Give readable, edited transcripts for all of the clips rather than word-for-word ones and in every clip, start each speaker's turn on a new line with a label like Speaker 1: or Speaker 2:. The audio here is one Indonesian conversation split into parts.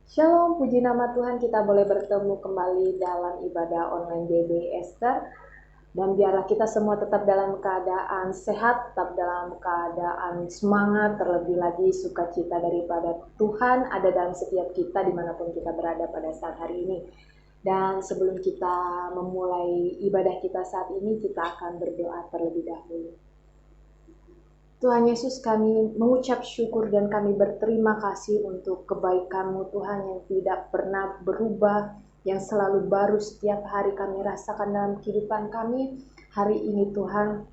Speaker 1: Shalom, puji nama Tuhan, kita boleh bertemu kembali dalam ibadah online JB Esther. Dan biarlah kita semua tetap dalam keadaan sehat, tetap dalam keadaan semangat, terlebih lagi sukacita daripada Tuhan ada dalam setiap kita dimanapun kita berada pada saat hari ini. Dan sebelum kita memulai ibadah kita saat ini, kita akan berdoa terlebih dahulu. Tuhan Yesus, kami mengucap syukur dan kami berterima kasih untuk kebaikan-Mu Tuhan yang tidak pernah berubah, yang selalu baru setiap hari kami rasakan dalam kehidupan kami. Hari ini Tuhan,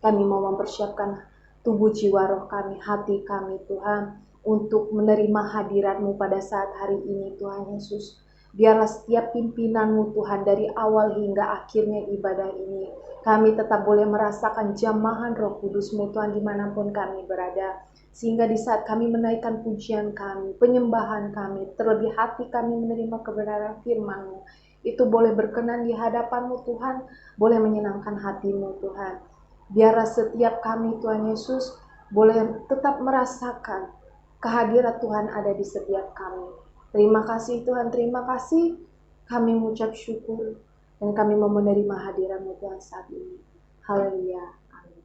Speaker 1: kami mau mempersiapkan tubuh jiwa roh kami, hati kami Tuhan, untuk menerima hadirat-Mu pada saat hari ini Tuhan Yesus. Biarlah setiap pimpinan-Mu Tuhan dari awal hingga akhirnya ibadah ini, kami tetap boleh merasakan jamahan Roh Kudus-Mu Tuhan dimanapun kami berada. Sehingga di saat kami menaikkan pujian kami, penyembahan kami, terlebih hati kami menerima kebenaran firman-Mu, itu boleh berkenan di hadapan-Mu Tuhan, boleh menyenangkan hati-Mu Tuhan. Biarlah setiap kami Tuhan Yesus boleh tetap merasakan kehadiran Tuhan ada di setiap kami. Terima kasih Tuhan, terima kasih. Kami mengucap syukur dan kami mau menerima hadirat-Mu Tuhan saat ini. Haleluya. Amin.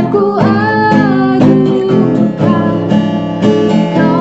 Speaker 2: Ku agungkan Engkau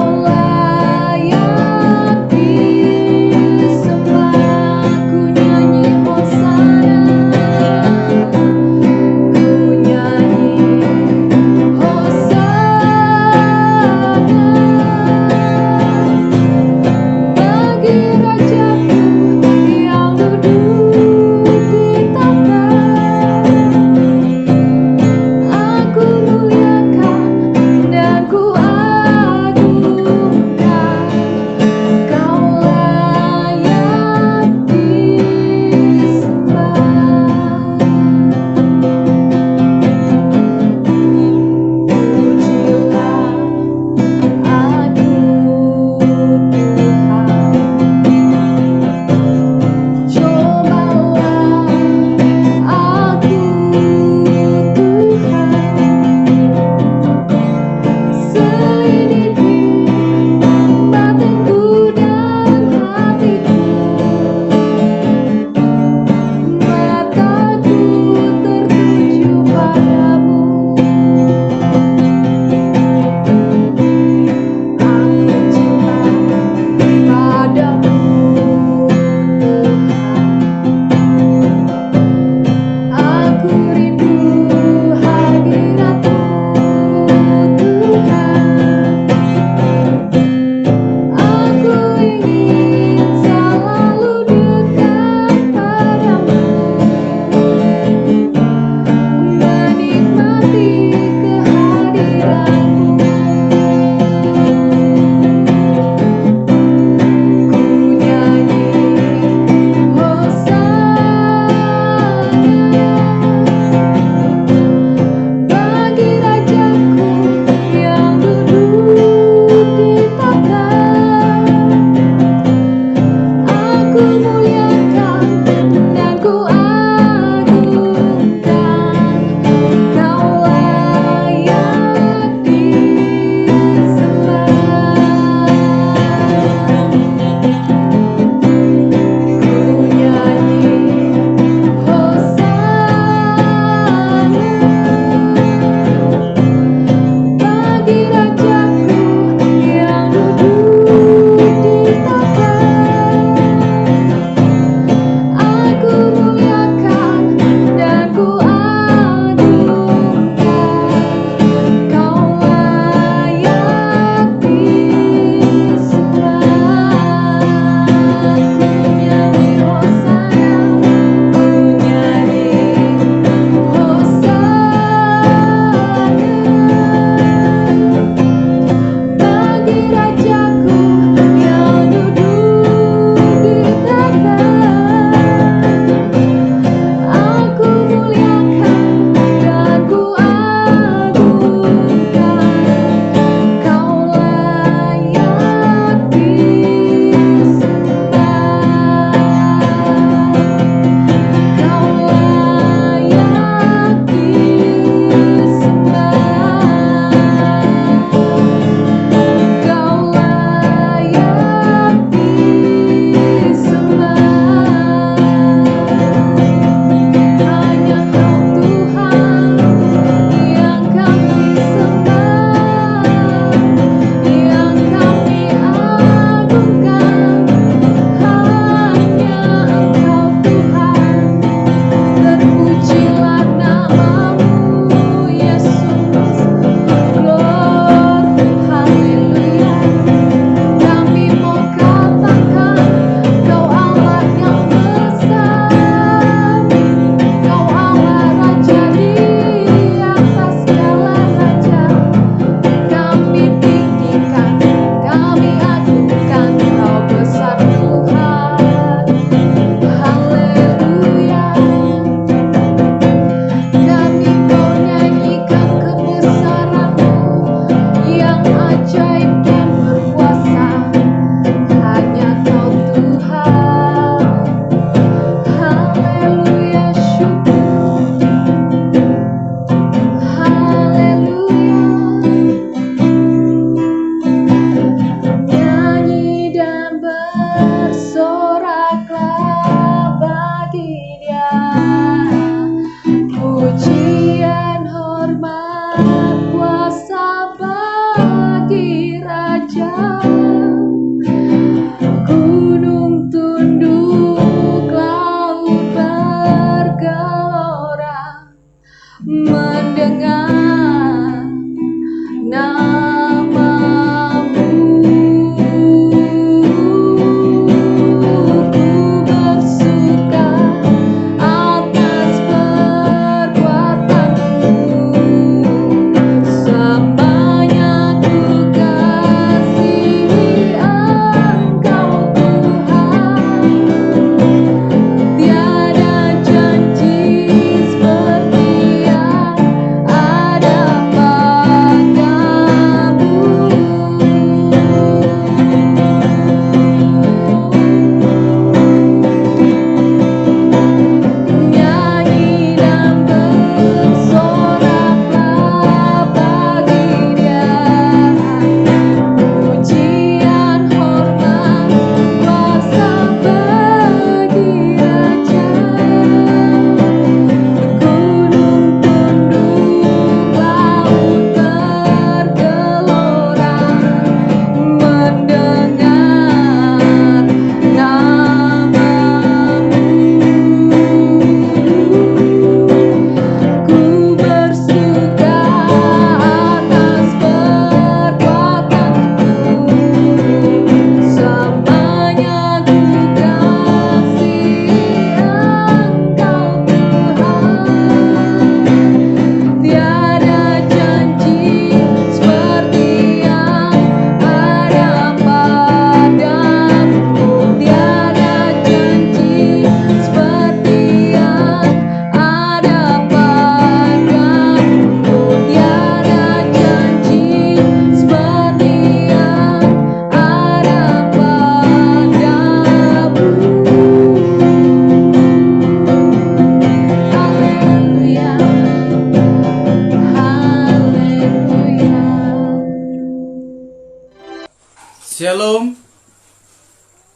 Speaker 2: Shalom.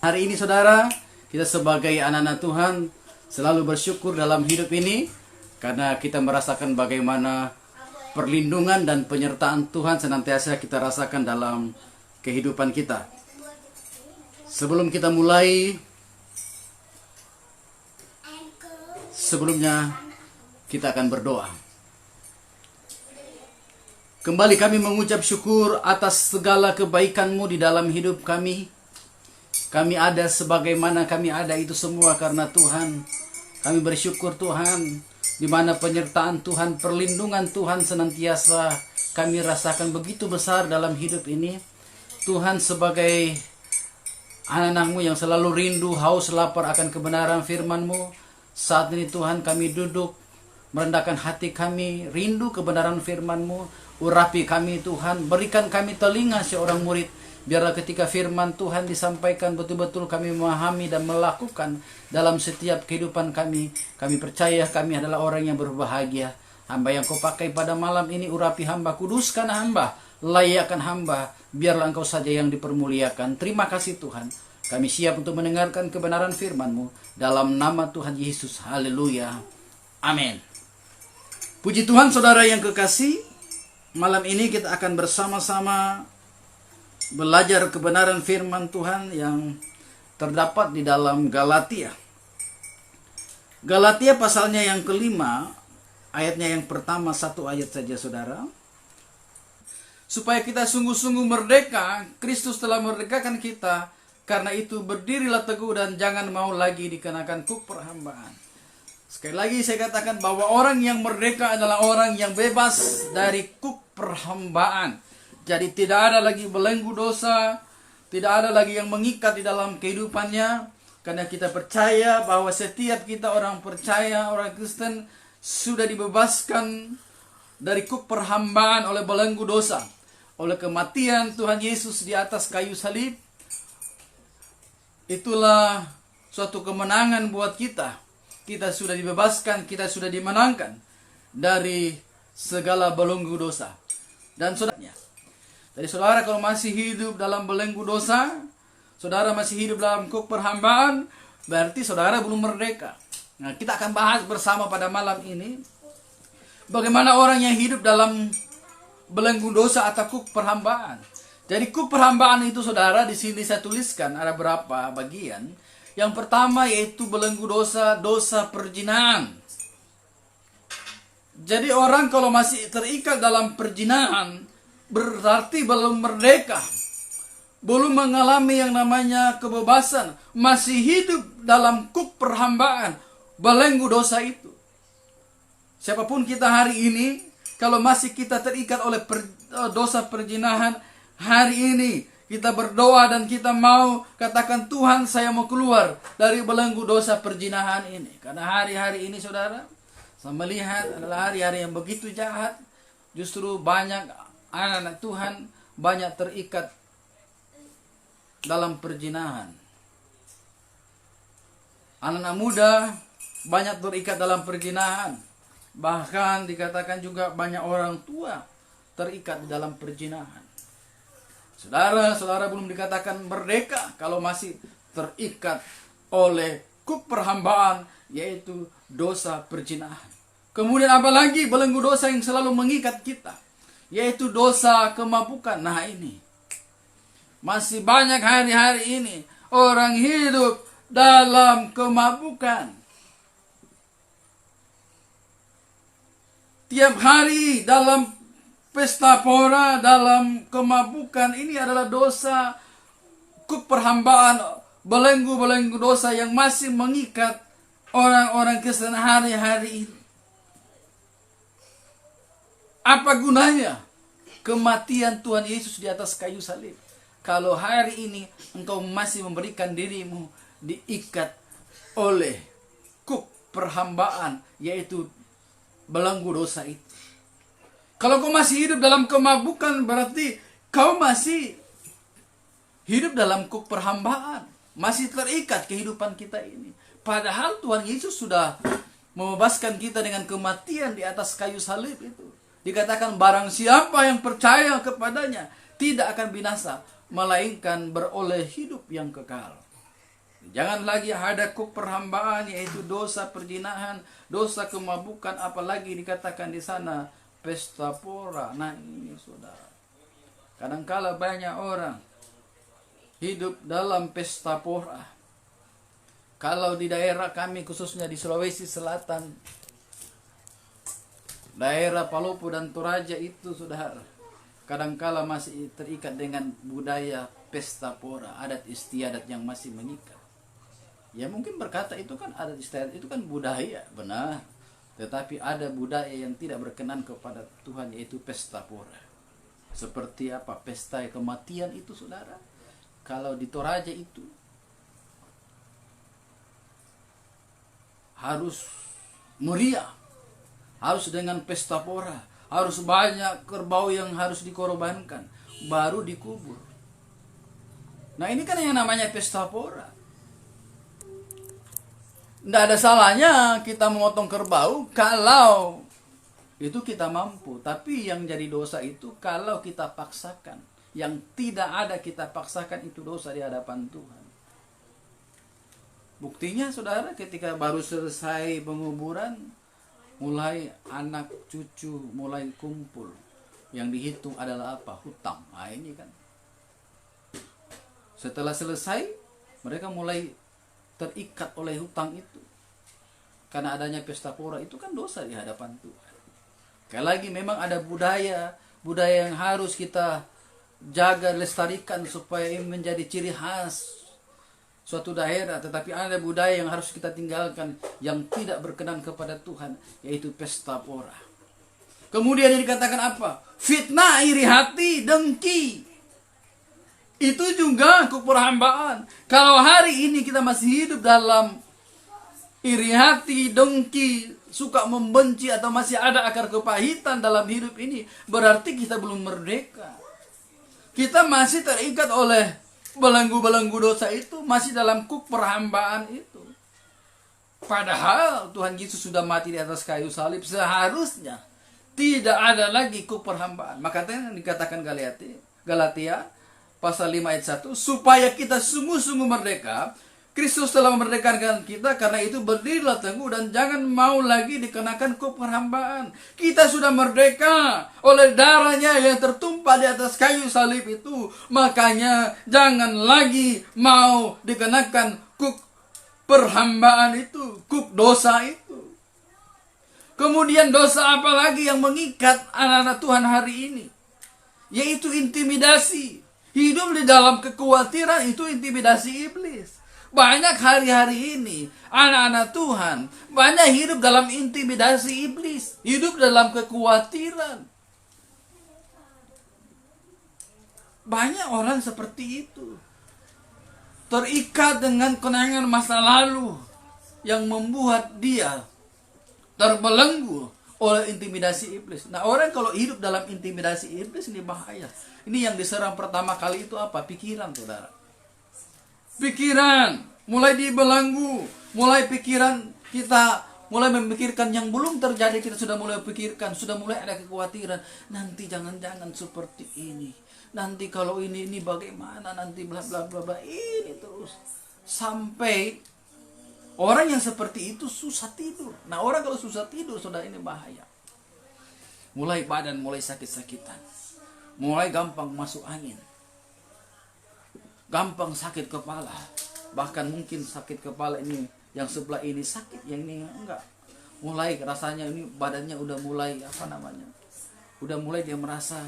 Speaker 2: Hari ini saudara, kita sebagai anak-anak Tuhan selalu bersyukur dalam hidup ini karena kita merasakan bagaimana perlindungan dan penyertaan Tuhan senantiasa kita rasakan dalam kehidupan kita. Sebelum kita mulai, sebelumnya kita akan berdoa. Kembali kami mengucap syukur atas segala kebaikan-Mu di dalam hidup kami. Kami ada sebagaimana kami ada itu semua karena Tuhan. Kami bersyukur Tuhan, di mana penyertaan Tuhan, perlindungan Tuhan senantiasa kami rasakan begitu besar dalam hidup ini. Tuhan sebagai anak-anak-Mu yang selalu rindu, haus, lapar akan kebenaran firman-Mu. Saat ini Tuhan kami duduk, merendahkan hati kami, rindu kebenaran firman-Mu. Urapi kami Tuhan, berikan kami telinga seorang murid. Biarlah ketika firman Tuhan disampaikan betul-betul kami memahami dan melakukan dalam setiap kehidupan kami. Kami percaya kami adalah orang yang berbahagia. Hamba yang Kau pakai pada malam ini, urapi hamba, kuduskan hamba, layakkan hamba. Biarlah Engkau saja yang dipermuliakan. Terima kasih Tuhan. Kami siap untuk mendengarkan kebenaran firman-Mu. Dalam nama Tuhan Yesus. Haleluya. Amin. Puji Tuhan saudara yang kekasih. Malam ini kita akan bersama-sama belajar kebenaran firman Tuhan yang terdapat di dalam Galatia. Galatia pasalnya yang kelima, ayatnya yang pertama, satu ayat saja saudara. Supaya kita sungguh-sungguh merdeka, Kristus telah merdekakan kita. Karena itu berdirilah teguh dan jangan mau lagi dikenakan kuk perhambaan. Sekali lagi saya katakan bahwa orang yang merdeka adalah orang yang bebas dari kuk perhambaan. Jadi tidak ada lagi belenggu dosa, tidak ada lagi yang mengikat di dalam kehidupannya. Karena kita percaya bahwa setiap kita orang percaya, orang Kristen sudah dibebaskan dari kuk perhambaan oleh belenggu dosa. Oleh kematian Tuhan Yesus di atas kayu salib. Itulah suatu kemenangan buat kita. Kita sudah dibebaskan, kita sudah dimenangkan dari segala belenggu dosa. Dan saudaranya, jadi saudara kalau masih hidup dalam belenggu dosa, saudara masih hidup dalam kuk perhambaan, berarti saudara belum merdeka. Nah, kita akan bahas bersama pada malam ini bagaimana orang yang hidup dalam belenggu dosa atau kuk perhambaan. Jadi kuk perhambaan itu saudara di sini saya tuliskan ada berapa bagian. Yang pertama yaitu belenggu dosa, dosa perzinahan. Jadi orang kalau masih terikat dalam perzinahan berarti belum merdeka. Belum mengalami yang namanya kebebasan. Masih hidup dalam kuk perhambaan, belenggu dosa itu. Siapapun kita hari ini, kalau masih kita terikat oleh dosa perzinahan, hari ini kita berdoa dan kita mau katakan Tuhan saya mau keluar dari belenggu dosa perzinahan ini. Karena hari-hari ini saudara, saya melihat adalah hari-hari yang begitu jahat. Justru banyak anak-anak Tuhan banyak terikat dalam perzinahan. Anak-anak muda banyak terikat dalam perzinahan. Bahkan dikatakan juga banyak orang tua terikat dalam perzinahan. Saudara belum dikatakan merdeka kalau masih terikat oleh kuk perhambaan, yaitu dosa perzinahan. Kemudian apalagi belenggu dosa yang selalu mengikat kita, yaitu dosa kemabukan. Nah ini, masih banyak hari-hari ini orang hidup dalam kemabukan. Tiap hari dalam pesta pora, dalam kemabukan, ini adalah dosa kuk perhambaan, belenggu-belenggu dosa yang masih mengikat orang-orang Kristen hari-hari ini. Apa gunanya kematian Tuhan Yesus di atas kayu salib kalau hari ini engkau masih memberikan dirimu diikat oleh kuk perhambaan, yaitu belenggu dosa itu? Kalau kau masih hidup dalam kemabukan, berarti kau masih hidup dalam kuk perhambaan. Masih terikat kehidupan kita ini. Padahal Tuhan Yesus sudah membebaskan kita dengan kematian di atas kayu salib itu. Dikatakan barang siapa yang percaya kepadanya tidak akan binasa, melainkan beroleh hidup yang kekal. Jangan lagi ada kuk perhambaan, yaitu dosa perzinahan, dosa kemabukan, apalagi dikatakan di sana pesta pora. Nah ini saudara, kadangkala banyak orang hidup dalam pesta pora. Kalau di daerah kami, khususnya di Sulawesi Selatan, daerah Palopo dan Toraja itu saudara, kadangkala masih terikat dengan budaya pesta pora, adat istiadat yang masih mengikat. Ya mungkin berkata itu kan adat istiadat, itu kan budaya, benar. Tetapi ada budaya yang tidak berkenan kepada Tuhan, yaitu pesta pora. Seperti apa? Pesta kematian itu saudara. Kalau di Toraja itu harus meriah, harus dengan pesta pora, harus banyak kerbau yang harus dikorbankan, baru dikubur. Nah ini kan yang namanya pesta pora. Tidak ada salahnya kita memotong kerbau kalau itu kita mampu. Tapi yang jadi dosa itu kalau kita paksakan. Yang tidak ada kita paksakan, itu dosa di hadapan Tuhan. Buktinya saudara, ketika baru selesai penguburan, mulai anak cucu mulai kumpul. Yang dihitung adalah apa? Hutang. Nah ini kan. Setelah selesai, mereka mulai terikat oleh hutang itu. Karena adanya pesta pora itu kan dosa di hadapan Tuhan. Sekali lagi memang ada budaya yang harus kita jaga, lestarikan supaya ini menjadi ciri khas suatu daerah. Tetapi ada budaya yang harus kita tinggalkan yang tidak berkenan kepada Tuhan, yaitu pesta pora. Kemudian yang dikatakan apa? Fitnah, iri hati, dengki. Itu juga keperhambaan. Kalau hari ini kita masih hidup dalam iri hati, dengki, suka membenci, atau masih ada akar kepahitan dalam hidup ini, berarti kita belum merdeka. Kita masih terikat oleh belenggu-belenggu dosa itu, masih dalam kuk perhambaan itu. Padahal Tuhan Yesus sudah mati di atas kayu salib, seharusnya tidak ada lagi kuk perhambaan. Makanya dikatakan Galatia pasal 5 ayat 1, supaya kita sungguh-sungguh merdeka. Kristus telah memerdekakan kita, karena itu berdirilah teguh dan jangan mau lagi dikenakan kuk perhambaan. Kita sudah merdeka oleh darahnya yang tertumpah di atas kayu salib itu. Makanya jangan lagi mau dikenakan kuk perhambaan itu, kuk dosa itu. Kemudian dosa apa lagi yang mengikat anak-anak Tuhan hari ini? Yaitu intimidasi. Hidup di dalam kekhawatiran itu intimidasi iblis. Banyak hari-hari ini anak-anak Tuhan banyak hidup dalam intimidasi iblis, hidup dalam kekhawatiran. Banyak orang seperti itu, terikat dengan kenangan masa lalu yang membuat dia terbelenggu oleh intimidasi iblis. Nah, orang kalau hidup dalam intimidasi iblis ini bahaya. Ini yang diserang pertama kali itu apa? Pikiran, saudara. Pikiran mulai dibelenggu, mulai pikiran kita mulai memikirkan yang belum terjadi, kita sudah mulai pikirkan, sudah mulai ada kekhawatiran, nanti jangan-jangan seperti ini, nanti kalau ini bagaimana, nanti bla bla bla bla, ini terus sampai orang yang seperti itu susah tidur. Nah, orang kalau susah tidur, saudara, ini bahaya. Mulai badan mulai sakit-sakitan, mulai gampang masuk angin, gampang sakit kepala. Bahkan mungkin sakit kepala ini yang sebelah ini sakit, yang ini enggak. Mulai rasanya ini badannya udah mulai udah mulai dia merasa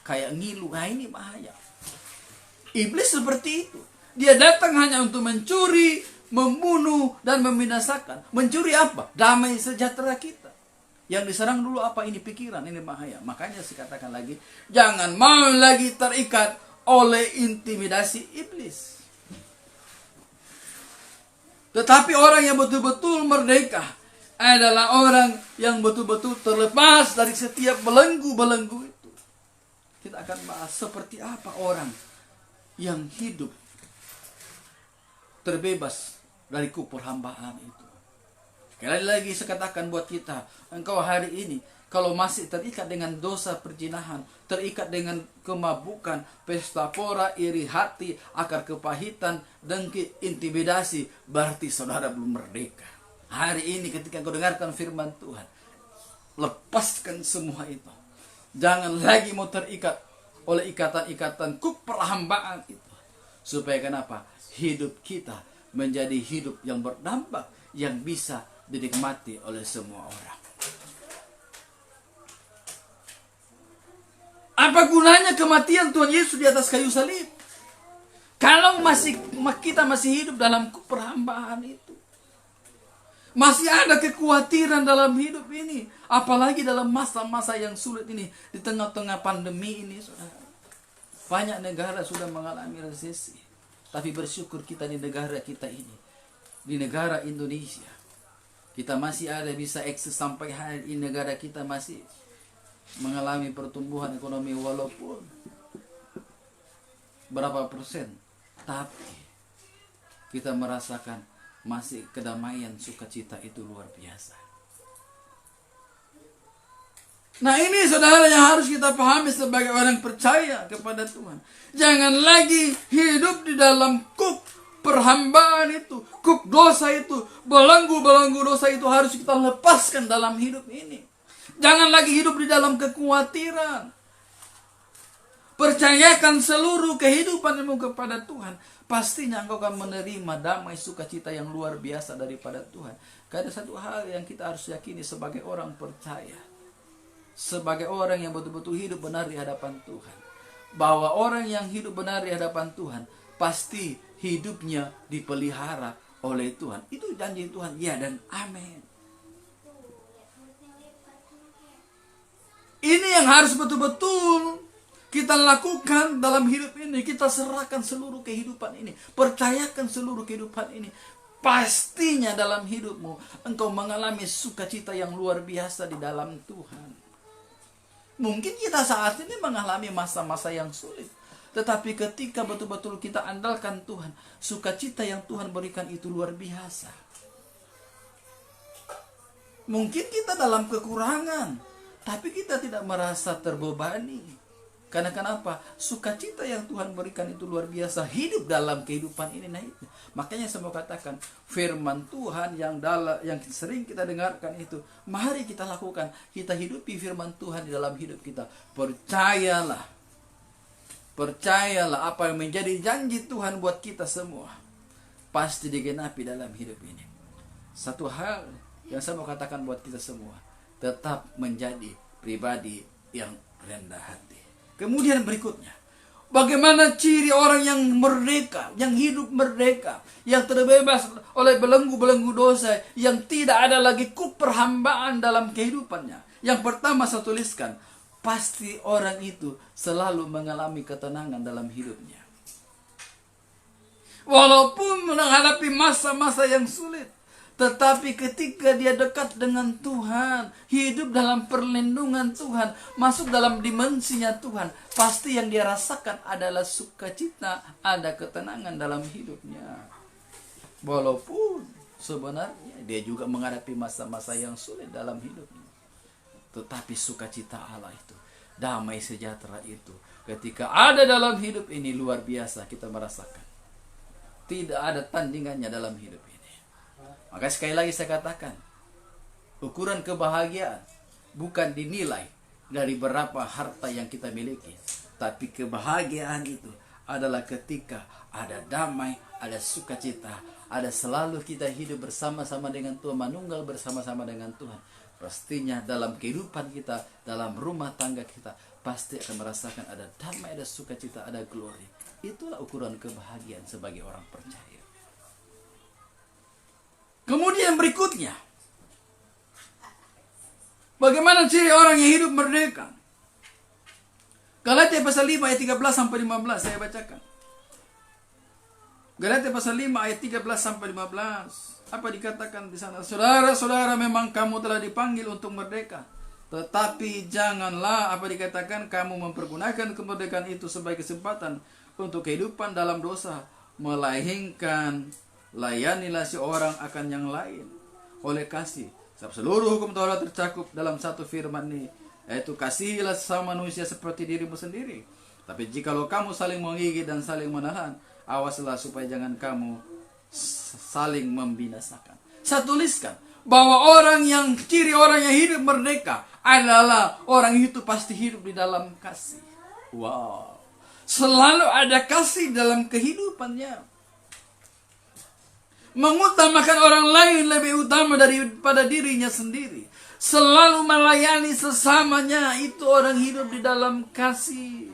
Speaker 2: kayak ngilu. Nah, ini bahaya. Iblis seperti itu. Dia datang hanya untuk mencuri, membunuh, dan membinasakan. Mencuri apa? Damai sejahtera kita. Yang diserang dulu apa? Ini pikiran, ini bahaya. Makanya saya katakan lagi, jangan mau lagi terikat oleh intimidasi iblis. Tetapi orang yang betul-betul merdeka adalah orang yang betul-betul terlepas dari setiap belenggu-belenggu itu. Kita akan bahas seperti apa orang yang hidup terbebas dari kuk perhambaan itu. Sekali lagi saya katakan buat kita, engkau hari ini kalau masih terikat dengan dosa perzinahan, terikat dengan kemabukan, pesta pora, iri hati, akar kepahitan, dengki, intimidasi, berarti saudara belum merdeka. Hari ini ketika kau dengarkan firman Tuhan, lepaskan semua itu. Jangan lagi mau terikat oleh ikatan-ikatan perhambaan itu. Supaya kenapa? Hidup kita menjadi hidup yang berdampak, yang bisa dinikmati oleh semua orang. Apa gunanya kematian Tuhan Yesus di atas kayu salib? Kalau kita masih hidup dalam perhambaan itu. Masih ada kekhawatiran dalam hidup ini. Apalagi dalam masa-masa yang sulit ini. Di tengah-tengah pandemi ini, saudara. Banyak negara sudah mengalami resesi. Tapi bersyukur kita di negara kita ini. Di negara Indonesia. Kita masih ada bisa eksis sampai hari ini. Negara kita masih mengalami pertumbuhan ekonomi walaupun berapa persen. Tapi kita merasakan masih kedamaian, sukacita itu luar biasa. Nah ini saudara yang harus kita pahami sebagai orang percaya kepada Tuhan. Jangan lagi hidup di dalam kuk perhambaan itu, kuk dosa itu, belenggu-belenggu dosa itu harus kita lepaskan dalam hidup ini. Jangan lagi hidup di dalam kekhawatiran. Percayakan seluruh kehidupanmu kepada Tuhan. Pastinya engkau akan menerima damai sukacita yang luar biasa daripada Tuhan. Karena satu hal yang kita harus yakini sebagai orang percaya. Sebagai orang yang betul-betul hidup benar di hadapan Tuhan. Bahwa orang yang hidup benar di hadapan Tuhan. Pasti hidupnya dipelihara oleh Tuhan. Itu janji Tuhan. Ya dan amin. Ini yang harus betul-betul kita lakukan dalam hidup ini. Kita serahkan seluruh kehidupan ini. Percayakan seluruh kehidupan ini. Pastinya dalam hidupmu engkau mengalami sukacita yang luar biasa di dalam Tuhan. Mungkin kita saat ini mengalami masa-masa yang sulit. Tetapi ketika betul-betul kita andalkan Tuhan, sukacita yang Tuhan berikan itu luar biasa. Mungkin kita dalam kekurangan, tapi kita tidak merasa terbebani. Karena kenapa? Sukacita yang Tuhan berikan itu luar biasa. Hidup dalam kehidupan ini. Nah itu. Makanya saya mau katakan, firman Tuhan yang sering kita dengarkan itu, mari kita lakukan. Kita hidupi firman Tuhan di dalam hidup kita. Percayalah. Percayalah apa yang menjadi janji Tuhan buat kita semua. Pasti digenapi dalam hidup ini. Satu hal yang saya mau katakan buat kita semua. Tetap menjadi pribadi yang rendah hati. Kemudian berikutnya, bagaimana ciri orang yang merdeka, yang hidup merdeka, yang terbebas oleh belenggu-belenggu dosa, yang tidak ada lagi perhambaan dalam kehidupannya. Yang pertama saya tuliskan, pasti orang itu selalu mengalami ketenangan dalam hidupnya. Walaupun menghadapi masa-masa yang sulit, tetapi ketika dia dekat dengan Tuhan, hidup dalam perlindungan Tuhan, masuk dalam dimensinya Tuhan, pasti yang dia rasakan adalah sukacita, ada ketenangan dalam hidupnya. Walaupun sebenarnya dia juga menghadapi masa-masa yang sulit dalam hidupnya. Tetapi sukacita Allah itu, damai sejahtera itu, ketika ada dalam hidup ini luar biasa kita merasakan. Tidak ada tandingannya dalam hidup ini. Maka sekali lagi saya katakan, ukuran kebahagiaan bukan dinilai dari berapa harta yang kita miliki. Tapi kebahagiaan itu adalah ketika ada damai, ada sukacita, ada selalu kita hidup bersama-sama dengan Tuhan, manunggal bersama-sama dengan Tuhan. Pastinya dalam kehidupan kita, dalam rumah tangga kita, pasti akan merasakan ada damai, ada sukacita, ada glory. Itulah ukuran kebahagiaan sebagai orang percaya. Kemudian berikutnya, bagaimana ciri orang yang hidup merdeka? Galatia pasal 5 ayat 13 sampai 15 saya bacakan. Galatia pasal 5 ayat 13 sampai 15. Apa dikatakan di sana? Saudara-saudara, memang kamu telah dipanggil untuk merdeka. Tetapi janganlah, apa dikatakan, kamu mempergunakan kemerdekaan itu sebagai kesempatan untuk kehidupan dalam dosa, melainkan layanilah seorang akan yang lain oleh kasih, Sebab seluruh hukum Taurat tercakup dalam satu firman ini, yaitu kasihilah sesama manusia seperti dirimu sendiri. Tapi jikalau kamu saling menggigit dan saling menahan, awaslah supaya jangan kamu saling membinasakan. Saya tuliskan bahwa ciri orang yang hidup merdeka adalah orang itu pasti hidup di dalam kasih. Wow. Selalu ada kasih dalam kehidupannya. Mengutamakan orang lain lebih utama daripada dirinya sendiri. Selalu melayani sesamanya, itu orang hidup di dalam kasih.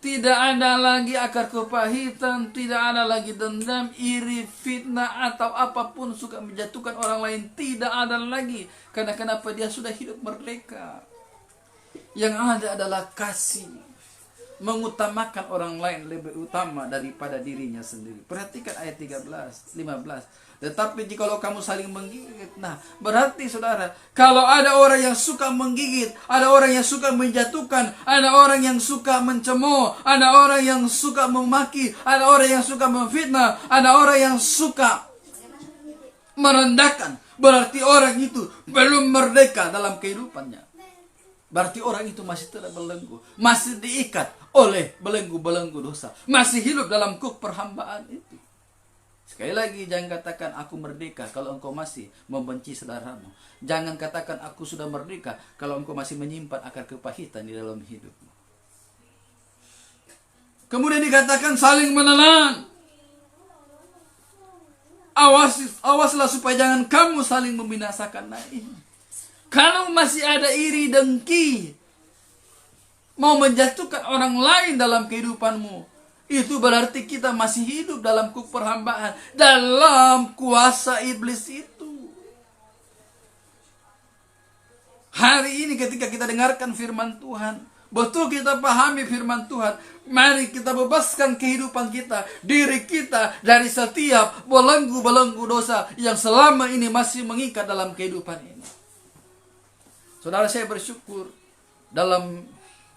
Speaker 2: Tidak ada lagi akar kepahitan, tidak ada lagi dendam, iri, fitnah, atau apapun suka menjatuhkan orang lain. Tidak ada lagi. Karena kenapa? Dia sudah hidup merdeka. Yang ada adalah kasih. Mengutamakan orang lain lebih utama daripada dirinya sendiri. Perhatikan ayat 13, 15. Tetapi jikalau kamu saling menggigit, nah berarti saudara, kalau ada orang yang suka menggigit, ada orang yang suka menjatuhkan, ada orang yang suka mencemooh, ada orang yang suka memaki, ada orang yang suka memfitnah, ada orang yang suka merendahkan, berarti orang itu belum merdeka dalam kehidupannya. Berarti orang itu masih tidak belenggu, masih diikat oleh belenggu-belenggu dosa, masih hidup dalam kuk perhambaan itu. Sekali lagi, jangan katakan aku merdeka kalau engkau masih membenci saudaramu. Jangan katakan aku sudah merdeka kalau engkau masih menyimpan akar kepahitan di dalam hidupmu. Kemudian dikatakan saling menelan. Awaslah supaya jangan kamu saling membinasakan. Nah ini. Kalau masih ada iri dengki, mau menjatuhkan orang lain dalam kehidupanmu, itu berarti kita masih hidup dalam kuk perhambaan, dalam kuasa iblis itu. Hari ini ketika kita dengarkan firman Tuhan, betul kita pahami firman Tuhan, mari kita bebaskan kehidupan kita, diri kita dari setiap belenggu-belenggu dosa yang selama ini masih mengikat dalam kehidupan ini. Saudara, saya bersyukur dalam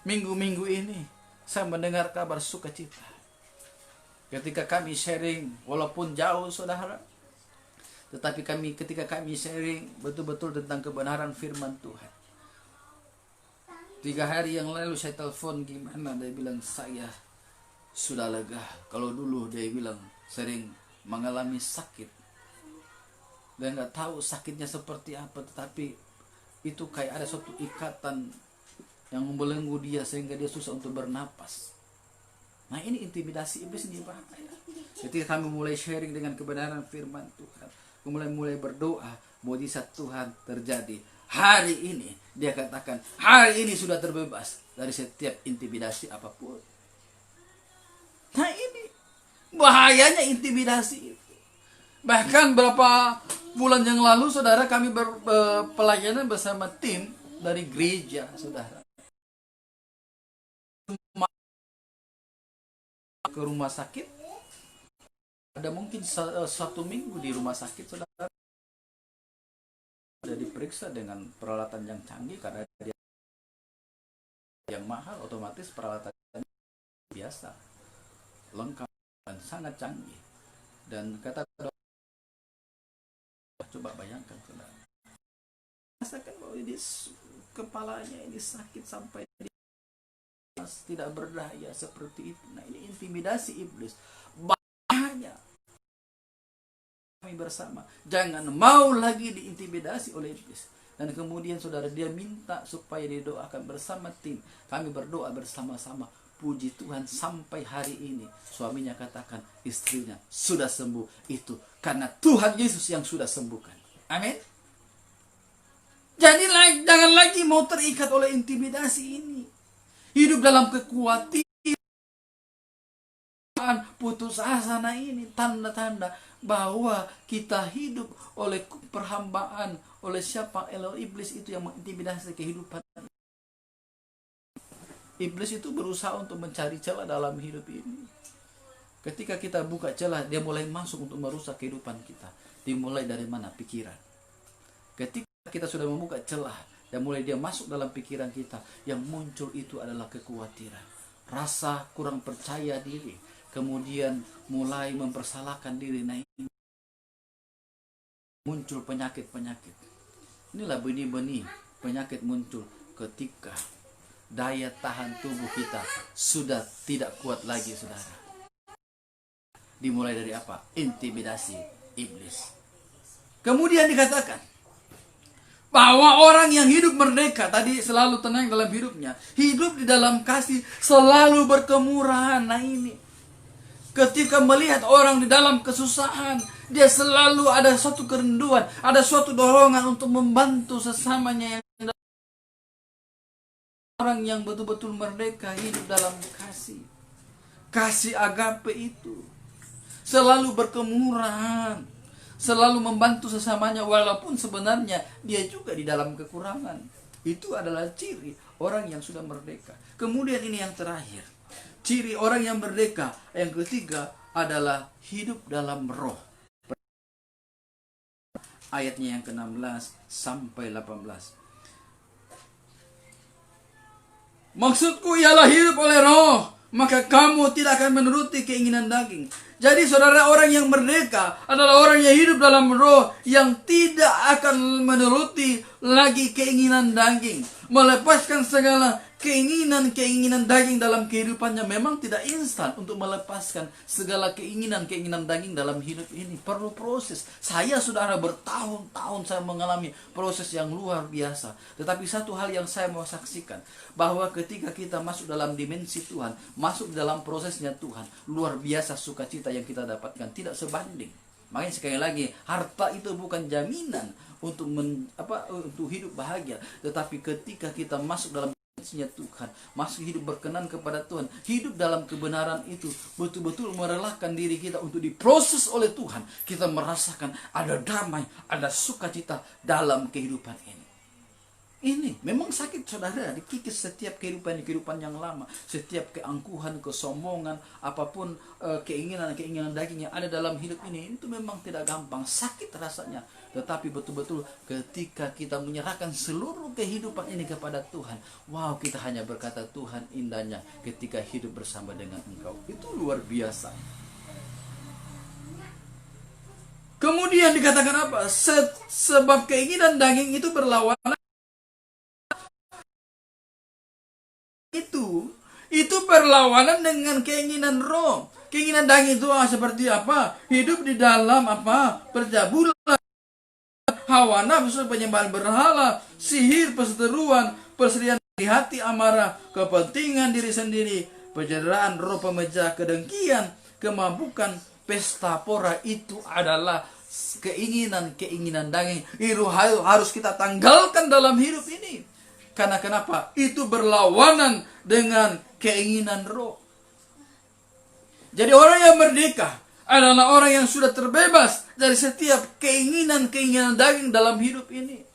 Speaker 2: minggu-minggu ini saya mendengar kabar sukacita. Ketika kami sharing, walaupun jauh saudara, tetapi ketika kami sharing betul-betul tentang kebenaran firman Tuhan. 3 hari yang lalu saya telepon gimana, dia bilang saya sudah lega. Kalau dulu dia bilang sering mengalami sakit. Dia nggak tahu sakitnya seperti apa, tetapi itu kayak ada suatu ikatan yang membelenggu dia sehingga dia susah untuk bernapas. Nah ini intimidasi iblis, ini bahaya. Ketika kami mulai sharing dengan kebenaran firman Tuhan, mulai berdoa, mujizat Tuhan terjadi. Hari ini dia katakan, hari ini sudah terbebas dari setiap intimidasi apapun. Nah ini bahayanya intimidasi itu. Bahkan berapa bulan yang lalu saudara, kami berpelayanan bersama tim dari gereja saudara, ke rumah sakit. Ada mungkin 1 minggu di rumah sakit saudara, sudah diperiksa dengan peralatan yang canggih, karena dia yang mahal, otomatis peralatan biasa lengkap dan sangat canggih. Dan kata dokter, coba bayangkan saudara, rasakan bahwa ini kepalanya ini sakit sampai tidak berdaya seperti itu. Nah ini intimidasi iblis, bahaya. Kami bersama jangan mau lagi diintimidasi oleh iblis. Dan kemudian saudara, dia minta supaya didoakan bersama tim. Kami berdoa bersama-sama. Puji Tuhan, sampai hari ini suaminya katakan istrinya sudah sembuh. Itu karena Tuhan Yesus yang sudah sembuhkan. Amin. Jadi jangan lagi mau terikat oleh intimidasi ini. Hidup dalam kekhawatiran, putus asa. Nah ini tanda-tanda bahwa kita hidup oleh perhambaan, oleh siapa? Oleh iblis itu yang mengintimidasi kehidupan. Iblis itu berusaha untuk mencari celah dalam hidup ini. Ketika kita buka celah, dia mulai masuk untuk merusak kehidupan kita. Dimulai dari mana? Pikiran. Ketika kita sudah membuka celah, dan mulai dia masuk dalam pikiran kita, yang muncul itu adalah kekhawatiran, rasa kurang percaya diri, kemudian mulai mempersalahkan diri. Nah, muncul penyakit-penyakit. Inilah benih-benih penyakit muncul ketika daya tahan tubuh kita sudah tidak kuat lagi, saudara. Dimulai dari apa? Intimidasi iblis. Kemudian dikatakan bahwa orang yang hidup merdeka tadi selalu tenang dalam hidupnya, hidup di dalam kasih, selalu berkemurahan. Nah ini, ketika melihat orang di dalam kesusahan, dia selalu ada suatu kerinduan, ada suatu dorongan untuk membantu sesamanya. Yang orang yang betul-betul merdeka hidup dalam kasih, kasih agape itu selalu berkemurahan, selalu membantu sesamanya walaupun sebenarnya dia juga di dalam kekurangan. Itu adalah ciri orang yang sudah merdeka. Kemudian ini yang terakhir, ciri orang yang merdeka yang ketiga adalah hidup dalam roh. Ayatnya yang ke-16 sampai 18. Maksudku ialah hidup oleh roh, maka kamu tidak akan menuruti keinginan daging. Jadi saudara, orang yang merdeka adalah orang yang hidup dalam roh, yang tidak akan menuruti lagi keinginan daging. Melepaskan segala keinginan-keinginan daging dalam kehidupannya. Memang tidak instan untuk melepaskan segala keinginan-keinginan daging dalam hidup ini. Perlu proses. Saya, saudara, bertahun-tahun saya mengalami proses yang luar biasa. Tetapi satu hal yang saya mau saksikan, bahwa ketika kita masuk dalam dimensi Tuhan, masuk dalam prosesnya Tuhan, luar biasa sukacita yang kita dapatkan, tidak sebanding. Makanya sekali lagi, harta itu bukan jaminan untuk untuk hidup bahagia. Tetapi ketika kita masuk dalam dimensinya Tuhan, masuk hidup berkenan kepada Tuhan, hidup dalam kebenaran itu, betul-betul merelakan diri kita untuk diproses oleh Tuhan, kita merasakan ada damai, ada sukacita dalam kehidupan ini. Ini memang sakit, saudara, dikikis setiap kehidupan yang lama, setiap keangkuhan, kesombongan, apapun keinginan daging yang ada dalam hidup ini, itu memang tidak gampang, sakit rasanya. Tetapi betul-betul ketika kita menyerahkan seluruh kehidupan ini kepada Tuhan, wow, kita hanya berkata, Tuhan, indahnya ketika hidup bersama dengan Engkau. Itu luar biasa. Kemudian dikatakan apa? Sebab keinginan daging itu berlawanan. Itu berlawanan dengan keinginan roh. Keinginan daging itu seperti apa? Hidup di dalam apa? Percabulan, hawa nafsu, penyembahan berhala, sihir, perseteruan, persediaan di hati, amarah, kepentingan diri sendiri, pencederaan roh, pemecah, kedengkian, kemabukan, pesta pora. Itu adalah keinginan daging. Itu harus kita tanggalkan dalam hidup ini. Karena kenapa? Itu berlawanan dengan keinginan roh. Jadi orang yang merdeka adalah orang yang sudah terbebas dari setiap keinginan daging dalam hidup ini.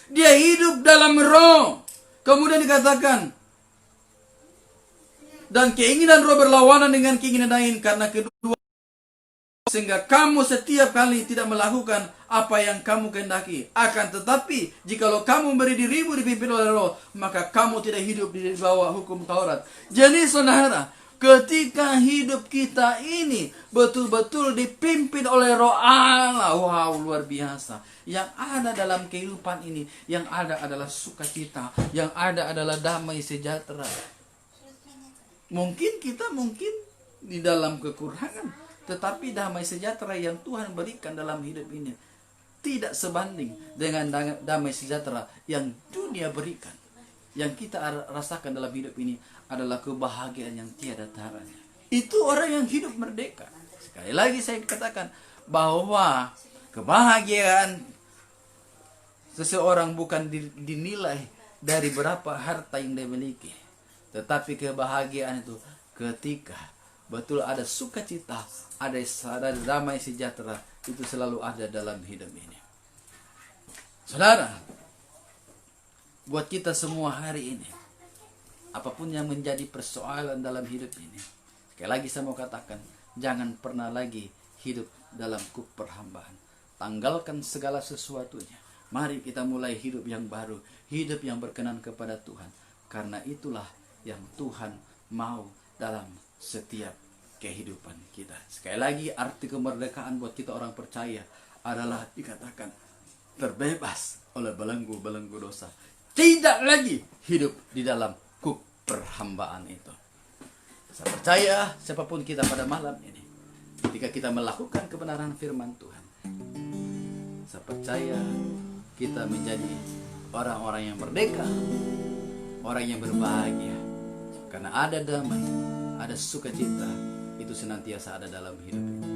Speaker 2: Dia hidup dalam roh. Kemudian dikatakan, dan keinginan roh berlawanan dengan keinginan daging, karena kedua, sehingga kamu setiap kali tidak melakukan apa yang kamu kehendaki. Akan tetapi, jikalau kamu beri dirimu dipimpin oleh roh, maka kamu tidak hidup di bawah hukum Taurat. Jadi saudara, ketika hidup kita ini betul-betul dipimpin oleh roh Allah, wow, luar biasa. Yang ada dalam kehidupan ini, yang ada adalah sukacita, yang ada adalah damai sejahtera. Mungkin kita di dalam kekurangan, tetapi damai sejahtera yang Tuhan berikan dalam hidup ini tidak sebanding dengan damai sejahtera yang dunia berikan. Yang kita rasakan dalam hidup ini adalah kebahagiaan yang tiada taranya. Itu orang yang hidup merdeka. Sekali lagi saya katakan bahwa kebahagiaan seseorang bukan dinilai dari berapa harta yang dia miliki. Tetapi kebahagiaan itu ketika betul ada sukacita, ada damai sejahtera, itu selalu ada dalam hidup ini. Saudara, buat kita semua hari ini, apapun yang menjadi persoalan dalam hidup ini, sekali lagi saya mau katakan, jangan pernah lagi hidup dalam kuk perhambaan. Tanggalkan segala sesuatunya. Mari kita mulai hidup yang baru, hidup yang berkenan kepada Tuhan. Karena itulah yang Tuhan mau dalam setiap kehidupan kita. Sekali lagi, arti kemerdekaan buat kita orang percaya adalah dikatakan terbebas oleh belenggu-belenggu dosa. Tidak lagi hidup di dalam kuk perhambaan itu. Saya percaya siapapun kita pada malam ini, ketika kita melakukan kebenaran firman Tuhan, saya percaya kita menjadi orang-orang yang merdeka, orang yang berbahagia. Karena ada damai, ada sukacita, itu senantiasa ada dalam hidup ini.